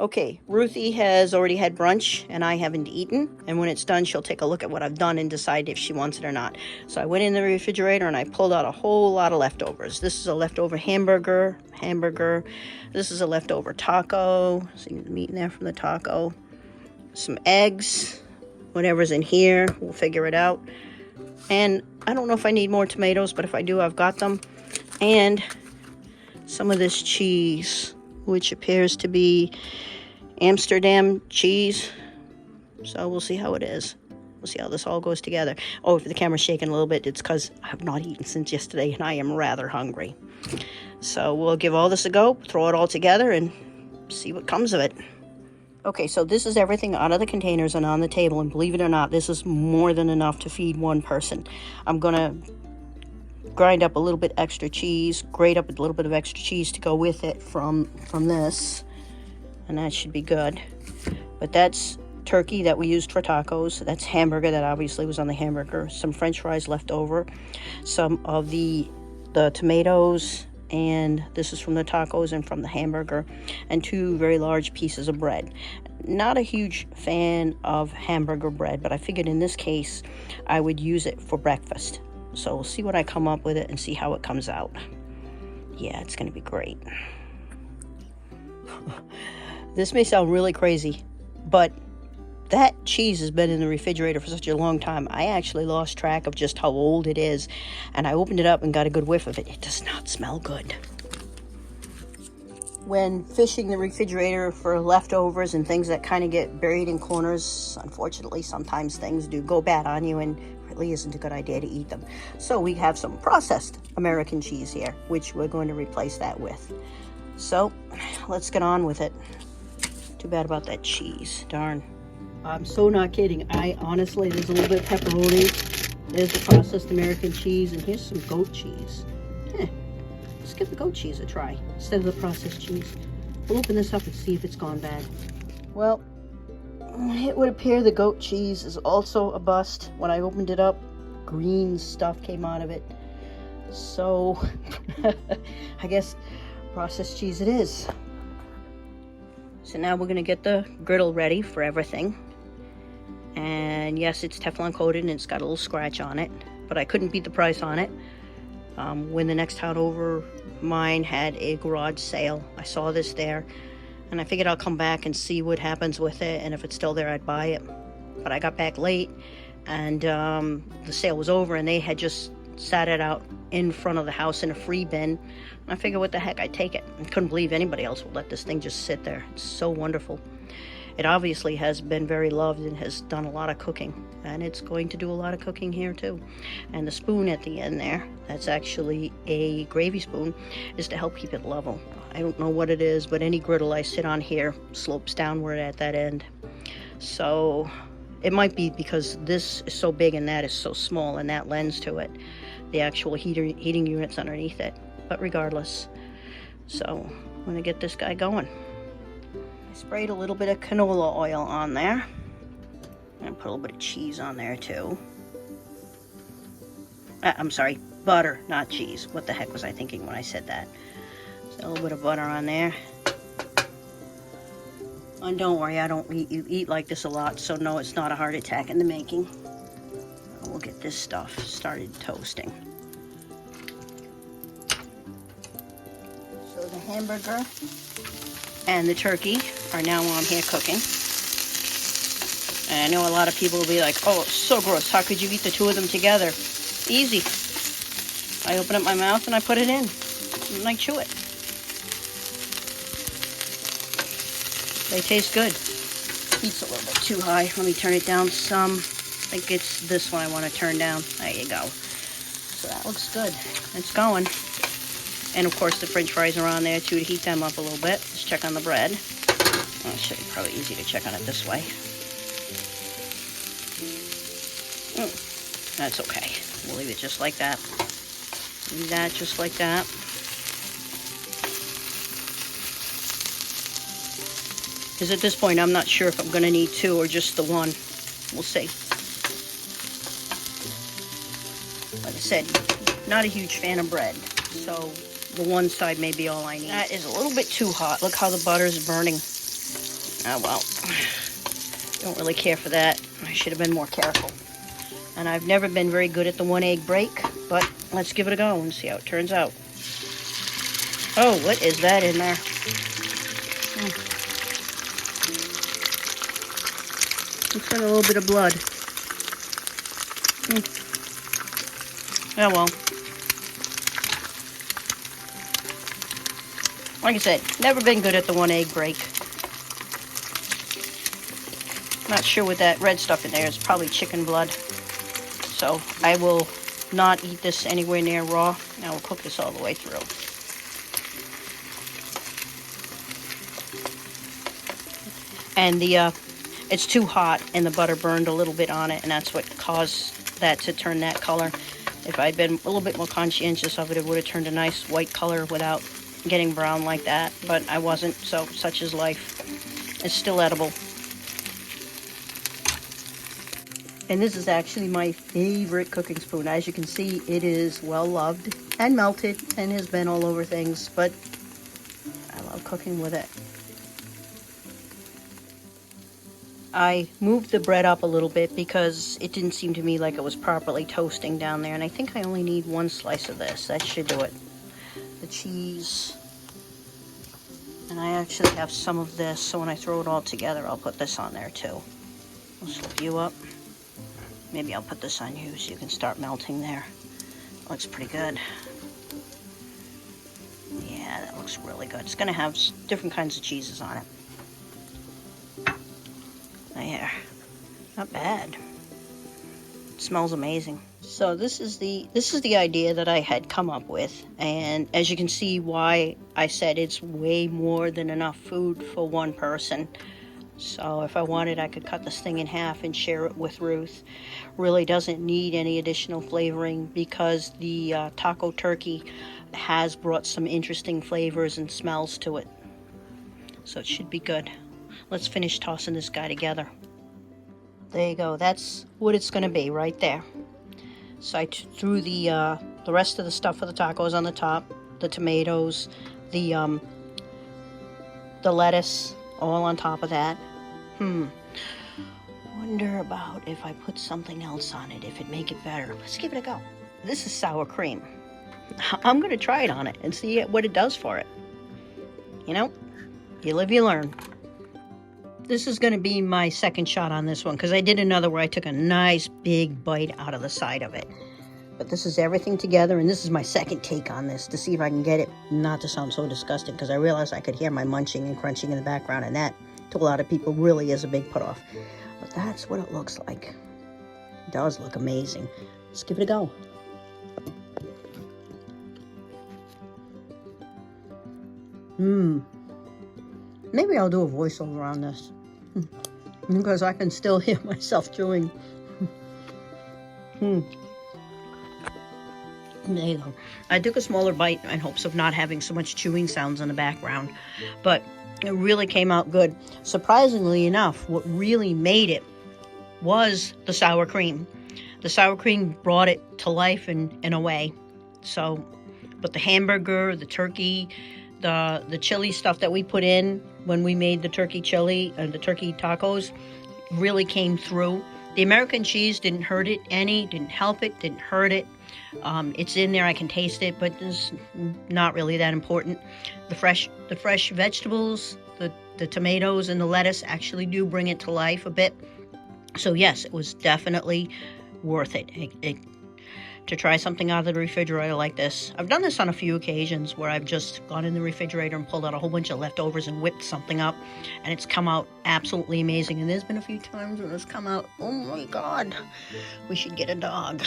Okay, Ruthie has already had brunch and I haven't eaten. And when it's done, she'll take a look at what I've done and decide if she wants it or not. So I went in the refrigerator and I pulled out a whole lot of leftovers. This is a leftover hamburger. This is a leftover taco. See the meat in there from the taco. Some eggs. Whatever's in here, we'll figure it out. And I don't know if I need more tomatoes, but if I do, I've got them. And some of this cheese, which appears to be Amsterdam cheese. So we'll see how it is. We'll see how this all goes together. Oh, if the camera's shaking a little bit, it's because I have not eaten since yesterday and I am rather hungry. So we'll give all this a go, throw it all together and see what comes of it. Okay, so this is everything out of the containers and on the table, and believe it or not, this is more than enough to feed one person. I'm gonna grind up a little bit extra cheese, grate up a little bit of extra cheese to go with it from this, and that should be good. But that's turkey that we used for tacos. That's hamburger that obviously was on the hamburger. Some French fries left over, some of the tomatoes, and this is from the tacos and from the hamburger, and 2 very large pieces of bread. Not a huge fan of hamburger bread, but I figured in this case I would use it for breakfast. So we'll see what I come up with it and see how it comes out. Yeah, it's gonna be great. This may sound really crazy, but that cheese has been in the refrigerator for such a long time. I actually lost track of just how old it is, and I opened it up and got a good whiff of it. It does not smell good. When fishing the refrigerator for leftovers and things that kind of get buried in corners, unfortunately, sometimes things do go bad on you and it really isn't a good idea to eat them. So we have some processed American cheese here, which we're going to replace that with. So let's get on with it. Too bad about that cheese, darn. I'm so not kidding. I honestly, there's a little bit of pepperoni. There's the processed American cheese, and here's some goat cheese. Let's give the goat cheese a try instead of the processed cheese. We'll open this up and see if it's gone bad. Well, it would appear the goat cheese is also a bust. When I opened it up, green stuff came out of it. So, I guess processed cheese it is. So now we're going to get the griddle ready for everything. And yes, it's Teflon coated and it's got a little scratch on it, but I couldn't beat the price on it. When the next town over, mine had a garage sale. I saw this there and I figured I'll come back and see what happens with it, and if it's still there I'd buy it. But I got back late and the sale was over and they had just sat it out in front of the house in a free bin. I figured what the heck, I'd take it. I couldn't believe anybody else would let this thing just sit there. It's so wonderful. It obviously has been very loved and has done a lot of cooking, and it's going to do a lot of cooking here too. And the spoon at the end there, that's actually a gravy spoon, is to help keep it level. I don't know what it is, but any griddle I sit on here slopes downward at that end. So it might be because this is so big and that is so small, and that lends to it, the actual heating units underneath it. But regardless, so I'm gonna get this guy going. I sprayed a little bit of canola oil on there. And put a little bit of cheese on there too. I'm sorry, butter, not cheese. What the heck was I thinking when I said that? So a little bit of butter on there. And don't worry, I don't eat like this a lot, so no, it's not a heart attack in the making. We'll get this stuff started toasting. So the hamburger and the turkey are now on here cooking. And I know a lot of people will be like, oh, it's so gross. How could you eat the two of them together? Easy. I open up my mouth and I put it in. And I chew it. They taste good. Heat's a little bit too high. Let me turn it down some. I think it's this one I want to turn down. There you go. So that looks good. It's going. And of course the French fries are on there too to heat them up a little bit. Let's check on the bread. Well, it should be probably easy to check on it this way. That's okay. We'll leave it just like that. Leave that just like that. Because at this point I'm not sure if I'm going to need two or just the one. We'll see. Like I said, not a huge fan of bread, so the one side may be all I need. That is a little bit too hot. Look how the butter is burning. Oh well, don't really care for that. I should have been more careful. And I've never been very good at the 1 egg break, but let's give it a go and see how it turns out. Oh, what is that in there? Looks like a little bit of blood. Oh well. Like I said, never been good at the 1 egg break. Not sure what that red stuff in there is. Probably chicken blood. So I will not eat this anywhere near raw. I will cook this all the way through. And it's too hot and the butter burned a little bit on it, and that's what caused that to turn that color. If I'd been a little bit more conscientious of it, it would have turned a nice white color without getting brown like that, but I wasn't, so such is life. It's still edible. And this is actually my favorite cooking spoon. As you can see, it is well loved and melted and has been all over things, but I love cooking with it. I moved the bread up a little bit because it didn't seem to me like it was properly toasting down there, and I think I only need 1 slice of this. That should do it. The cheese, and I actually have some of this, so when I throw it all together, I'll put this on there too. I'll slip you up. Maybe I'll put this on you so you can start melting there. Looks pretty good. Yeah, that looks really good. It's gonna have different kinds of cheeses on it. There, not bad. It smells amazing. So this is the idea that I had come up with, and as you can see why I said it's way more than enough food for 1 person. So if I wanted, I could cut this thing in half and share it with Ruth. Really doesn't need any additional flavoring because the taco turkey has brought some interesting flavors and smells to it. So it should be good. Let's finish tossing this guy together. There you go. That's what it's going to be right there. So I threw the rest of the stuff for the tacos on the top, the tomatoes, the lettuce, all on top of that. Wonder about if I put something else on it, if it'd make it better. Let's give it a go. This is sour cream. I'm going to try it on it and see what it does for it. You know, you live, you learn. This is going to be my second shot on this one because I did another where I took a nice big bite out of the side of it. But this is everything together, and this is my second take on this to see if I can get it not to sound so disgusting, because I realized I could hear my munching and crunching in the background, and that to a lot of people really is a big put off. But that's what it looks like. It does look amazing. Let's give it a go. Maybe I'll do a voiceover on this because I can still hear myself chewing. There you go. I took a smaller bite in hopes of not having so much chewing sounds in the background, but it really came out good. Surprisingly enough, what really made it was the sour cream. The sour cream brought it to life in a way. So, but the hamburger, the turkey, the chili stuff that we put in when we made the turkey chili and the turkey tacos really came through. The American cheese didn't hurt it any, didn't help it, didn't hurt it. It's in there, I can taste it, but it's not really that important. The fresh vegetables, the tomatoes and the lettuce actually do bring it to life a bit. So yes, it was definitely worth it. To try something out of the refrigerator like this. I've done this on a few occasions where I've just gone in the refrigerator and pulled out a whole bunch of leftovers and whipped something up, and it's come out absolutely amazing. And there's been a few times when it's come out, oh my God, we should get a dog.